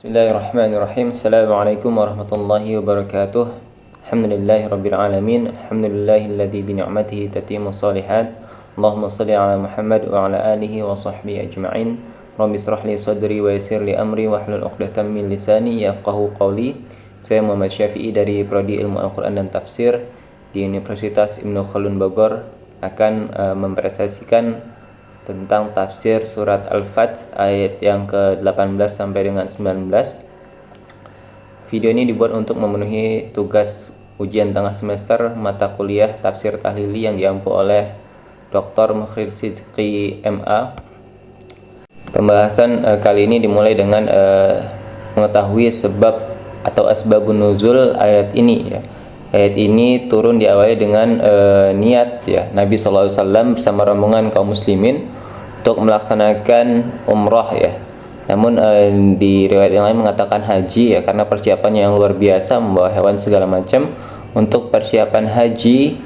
Bismillahirrahmanirrahim. Assalamualaikum warahmatullahi wabarakatuh. Alhamdulillahirabbil alamin. Alhamdulillahilladzi bi ni'matihi tatimmus shalihat. Allahumma shalli ala Muhammad wa ala alihi wa sahbihi ajma'in. Rabbi shrah li sadri wa yassir li amri wahlul 'uqdatam min lisani yafqahu qawli. Saya Muhammad Syafi'i dari Prodi Ilmu Al-Qur'an dan Tafsir di Universitas Ibnu Khaldun Bogor akan mempresentasikan tentang tafsir surat Al-Fath ayat yang ke-18 sampai dengan 19. Video ini dibuat untuk memenuhi tugas ujian tengah semester mata kuliah tafsir tahlili yang diampu oleh Dr. Mukhrir Sidqi MA. Pembahasan kali ini dimulai dengan mengetahui sebab atau asbabun nuzul ayat ini ya. Ayat ini turun diawali dengan niat ya Nabi SAW bersama rombongan kaum muslimin untuk melaksanakan umrah ya. Namun di riwayat yang lain mengatakan haji ya, karena persiapannya yang luar biasa, membawa hewan segala macam untuk persiapan haji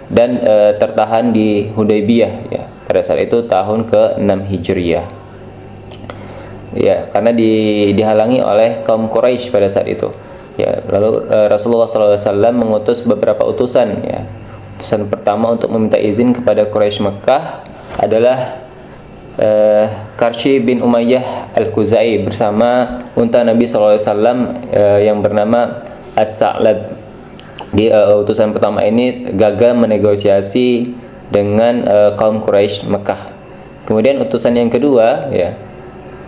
dan tertahan di Hudaybiyah ya. Pada saat itu tahun ke-6 Hijriyah. Ya, karena dihalangi oleh kaum Quraisy pada saat itu. Ya, lalu Rasulullah SAW mengutus beberapa utusan ya. Utusan pertama untuk meminta izin kepada Quraisy Mekah adalah Karsy bin Umayyah Al-Khuzai bersama unta Nabi SAW yang bernama As-Sa'lab. Di utusan pertama ini gagal menegosiasi dengan kaum Quraisy Mekah. Kemudian utusan yang kedua ya,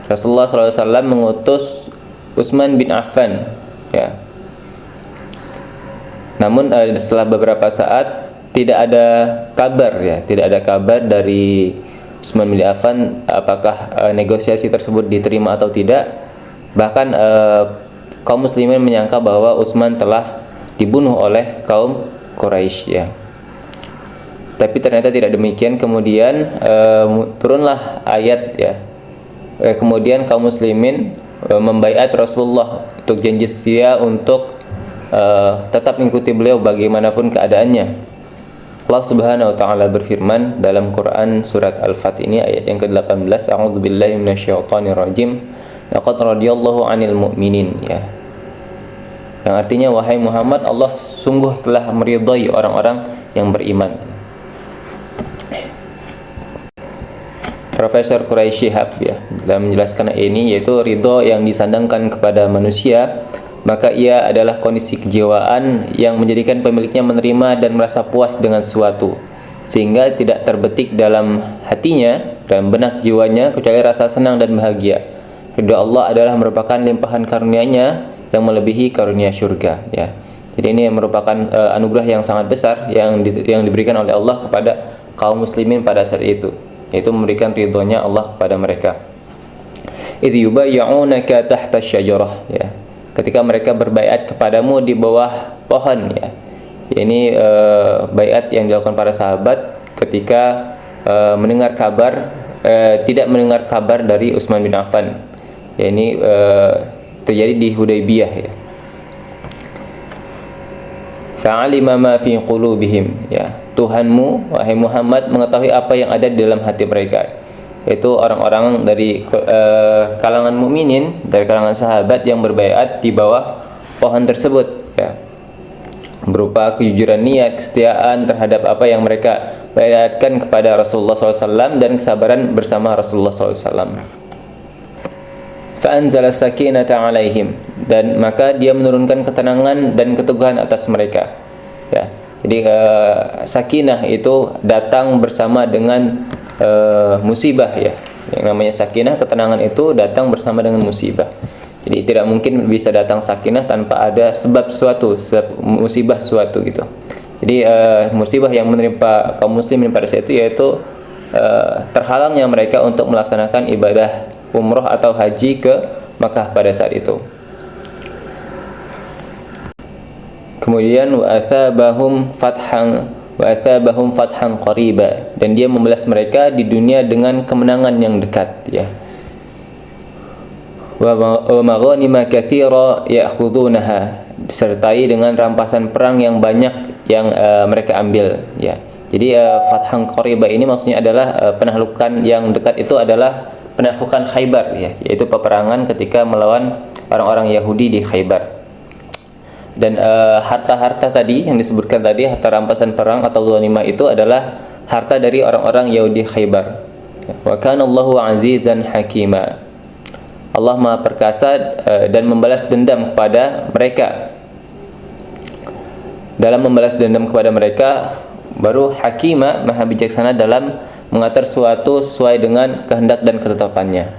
Rasulullah SAW mengutus Utsman bin Affan ya. Namun setelah beberapa saat tidak ada kabar ya, tidak ada kabar dari Utsman bin Affan apakah negosiasi tersebut diterima atau tidak. Bahkan kaum muslimin menyangka bahwa Utsman telah dibunuh oleh kaum Quraisy ya. Tapi ternyata tidak demikian. Kemudian turunlah ayat ya. Kemudian kaum muslimin membaiat Rasulullah untuk janji setia untuk tetap mengikuti beliau bagaimanapun keadaannya. Allah Subhanahu wa taala berfirman dalam Quran surat Al-Fath ini ayat yang ke-18, A'udzubillahi minasyaitonirrajim. Laqad radiyallahu 'anil mu'minin ya. Yang artinya wahai Muhammad, Allah sungguh telah meridhai orang-orang yang beriman. Profesor Quraisy Shihab ya dalam menjelaskan ini, yaitu ridho yang disandangkan kepada manusia, maka ia adalah kondisi kejiwaan yang menjadikan pemiliknya menerima dan merasa puas dengan sesuatu, sehingga tidak terbetik dalam hatinya dan benak jiwanya kecuali rasa senang dan bahagia. Ridho Allah adalah merupakan limpahan karunia-Nya yang melebihi karunia surga ya. Jadi ini merupakan anugerah yang sangat besar yang diberikan oleh Allah kepada kaum muslimin pada saat itu, yaitu memberikan ridhonya Allah kepada mereka. Idh yubayyi'unaka tahta syajarah ya. Ketika mereka berbaiat kepadamu di bawah pohon ya. Ini baiat yang dilakukan para sahabat ketika mendengar kabar tidak mendengar kabar dari Utsman bin Affan. Ya, ini terjadi di Hudaybiyah ya. Fa'alima ma fi qulubihim ya. Tuhanmu wahai Muhammad mengetahui apa yang ada di dalam hati mereka, yaitu orang-orang dari kalangan mukminin, dari kalangan sahabat yang berbaiat di bawah pohon tersebut ya, berupa kejujuran niat, kesetiaan terhadap apa yang mereka baiatkan kepada Rasulullah SAW dan kesabaran bersama Rasulullah SAW. Fa'anzala sakinata 'alaihim, dan maka dia menurunkan ketenangan dan keteguhan atas mereka ya. Jadi sakinah itu datang bersama dengan musibah ya. Yang namanya sakinah, ketenangan itu datang bersama dengan musibah. Jadi tidak mungkin bisa datang sakinah tanpa ada sebab suatu, sebab musibah suatu gitu. Jadi musibah yang menimpa kaum muslimin pada saat itu yaitu terhalangnya mereka untuk melaksanakan ibadah umroh atau haji ke Makkah pada saat itu. Kemudian wa athabahum fathan qariba, dan dia membalas mereka di dunia dengan kemenangan yang dekat ya. Wa maghanima katsira ya'khudunaha, disertai dengan rampasan perang yang banyak yang mereka ambil ya. Jadi fathan qariba ini maksudnya adalah penaklukan yang dekat, itu adalah penaklukan Khaybar ya, yaitu peperangan ketika melawan orang-orang Yahudi di Khaybar. Dan harta-harta tadi yang disebutkan tadi, harta rampasan perang atau ghanimah, itu adalah harta dari orang-orang Yahudi Khaybar. Wa kana Allahu azizan hakima. Allah Maha perkasa dan membalas dendam kepada mereka. Dalam membalas dendam kepada mereka, baru hakima, maha bijaksana dalam mengatur suatu sesuai dengan kehendak dan ketetapannya.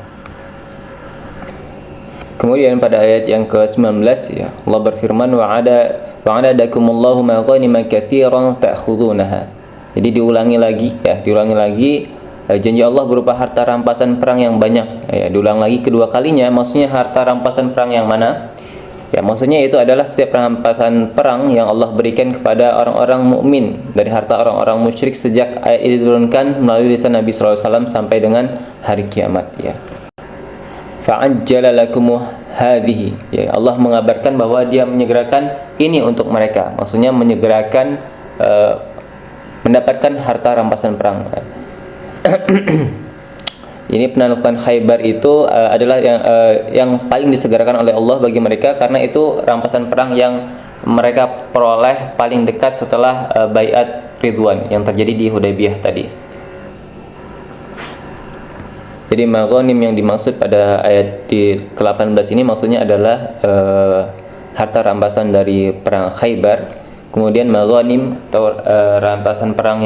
Kemudian pada ayat yang ke-19 ya, Allah berfirman wa'adadakumullahu maghanima katsiran ta'khudunaha. Jadi diulangi lagi janji Allah berupa harta rampasan perang yang banyak. Ya, diulang lagi kedua kalinya, maksudnya harta rampasan perang yang mana? Ya, maksudnya itu adalah setiap rampasan perang yang Allah berikan kepada orang-orang mukmin dari harta orang-orang musyrik sejak ayat ini diturunkan melalui lisan Nabi sallallahu alaihi wasallam sampai dengan hari kiamat ya. Fa'ajjala lakum hadhihi. Ya, Allah mengabarkan bahwa Dia menyegerakan ini untuk mereka. Maksudnya menyegerakan mendapatkan harta rampasan perang. Ini penaklukan Khaybar itu adalah yang paling disegerakan oleh Allah bagi mereka, karena itu rampasan perang yang mereka peroleh paling dekat setelah baiat Ridwan yang terjadi di Hudaybiyah tadi. Jadi maghanim yang dimaksud pada ayat di ke-18 ini maksudnya adalah harta rampasan dari perang Khaybar. Kemudian maghanim atau rampasan perang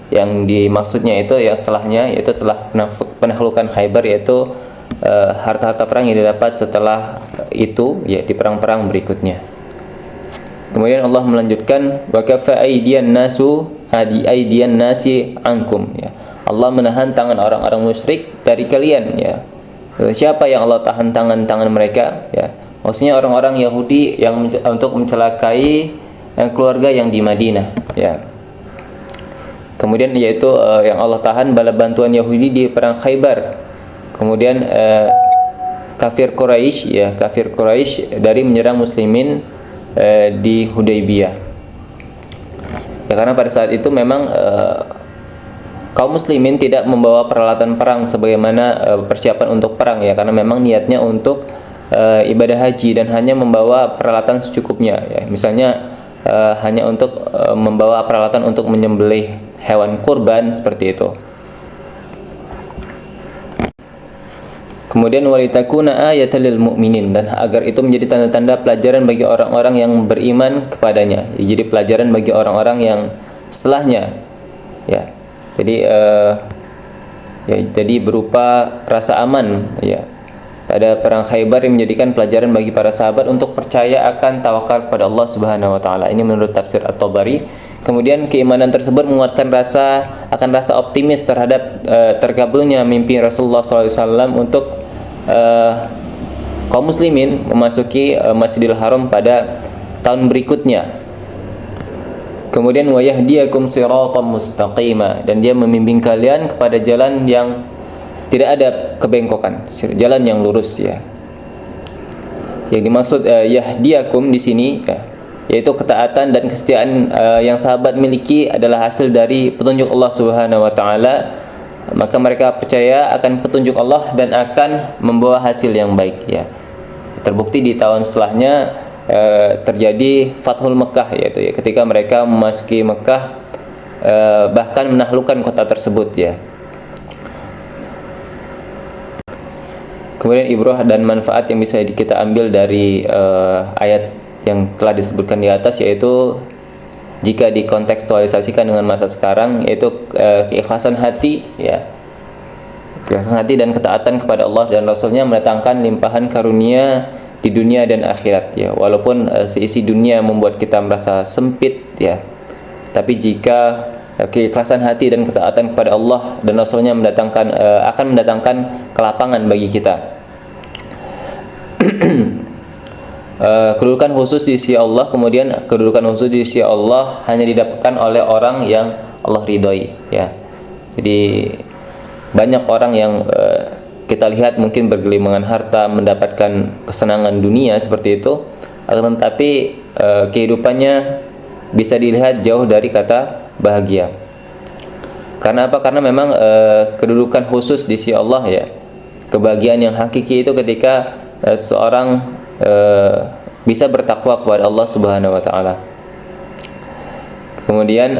yang dimaksudnya itu ya setelahnya, yaitu setelah penaklukan Khaybar, yaitu harta-harta perang yang didapat setelah itu ya di perang-perang berikutnya. Kemudian Allah melanjutkan wa kafa aydiyan nasi ankum ya. Allah menahan tangan orang-orang musyrik dari kalian ya. Siapa yang Allah tahan tangan mereka ya? Maksudnya orang-orang Yahudi yang untuk mencelakai keluarga yang di Madinah ya. Kemudian yaitu yang Allah tahan bala bantuan Yahudi di perang Khaybar. Kemudian kafir Quraisy dari menyerang muslimin di Hudaybiyah. Ya, karena pada saat itu memang kaum muslimin tidak membawa peralatan perang sebagaimana persiapan untuk perang ya, karena memang niatnya untuk ibadah haji dan hanya membawa peralatan secukupnya ya. Misalnya hanya untuk membawa peralatan untuk menyembelih hewan kurban seperti itu. Kemudian walitakuna ayatan lil mu'minin, dan agar itu menjadi tanda-tanda pelajaran bagi orang-orang yang beriman kepadanya. Jadi pelajaran bagi orang-orang yang setelahnya ya. Jadi berupa rasa aman ya pada perang Khaybar yang menjadikan pelajaran bagi para sahabat untuk percaya akan tawakal kepada Allah Subhanahu wa taala. Ini menurut tafsir At-Tabari. Kemudian keimanan tersebut menguatkan rasa optimis terhadap terkabulnya mimpi Rasulullah SAW untuk kaum muslimin memasuki Masjidil Haram pada tahun berikutnya. Kemudian wa yahdiyakum siratan mustaqima, dan Dia membimbing kalian kepada jalan yang tidak ada kebengkokan, jalan yang lurus ya. Yang dimaksud yahdiyakum di sini ya, yaitu ketaatan dan kesetiaan yang sahabat miliki adalah hasil dari petunjuk Allah Subhanahu wa taala. Maka mereka percaya akan petunjuk Allah dan akan membawa hasil yang baik ya. Terbukti di tahun setelahnya terjadi Fathul Mekah, yaitu ya, ketika mereka memasuki Mekah bahkan menaklukkan kota tersebut ya. Kemudian ibrah dan manfaat yang bisa kita ambil dari ayat yang telah disebutkan di atas, yaitu jika dikontekstualisasikan dengan masa sekarang, yaitu keikhlasan hati ya. Keikhlasan hati dan ketaatan kepada Allah dan Rasulnya mendatangkan limpahan karunia di dunia dan akhirat ya. Walaupun seisi dunia membuat kita merasa sempit ya, tapi jika keikhlasan hati dan ketaatan kepada Allah dan Rasulnya akan mendatangkan kelapangan bagi kita. Kedudukan khusus di sisi Allah, kemudian kedudukan khusus di sisi Allah hanya didapatkan oleh orang yang Allah ridhoi ya. Jadi banyak orang yang kita lihat mungkin bergelimangan harta, mendapatkan kesenangan dunia seperti itu, akan tetapi kehidupannya bisa dilihat jauh dari kata bahagia. Karena apa? Karena memang kedudukan khusus di sisi Allah ya. Kebahagiaan yang hakiki itu ketika seorang bisa bertakwa kepada Allah Subhanahu wa taala. Kemudian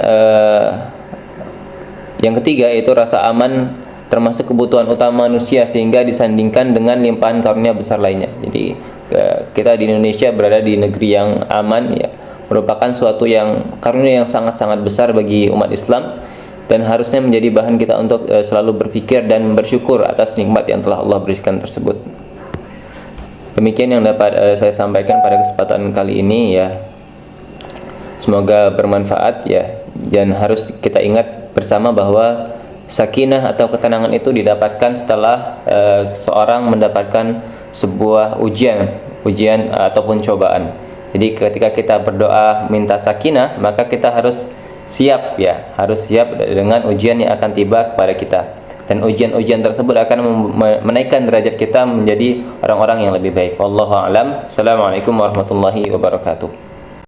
yang ketiga yaitu rasa aman termasuk kebutuhan utama manusia sehingga disandingkan dengan limpahan karunia besar lainnya. Jadi kita di Indonesia berada di negeri yang aman ya, merupakan suatu yang karunia yang sangat-sangat besar bagi umat Islam dan harusnya menjadi bahan kita untuk selalu berpikir dan bersyukur atas nikmat yang telah Allah berikan tersebut. Demikian yang dapat saya sampaikan pada kesempatan kali ini ya. Semoga bermanfaat ya, dan harus kita ingat bersama bahwa sakinah atau ketenangan itu didapatkan setelah seorang mendapatkan sebuah ujian ataupun cobaan. Jadi ketika kita berdoa minta sakinah, maka kita harus siap ya, harus siap dengan ujian yang akan tiba kepada kita. Dan ujian-ujian tersebut akan menaikkan derajat kita menjadi orang-orang yang lebih baik. Wallahu a'lam. Assalamualaikum warahmatullahi wabarakatuh.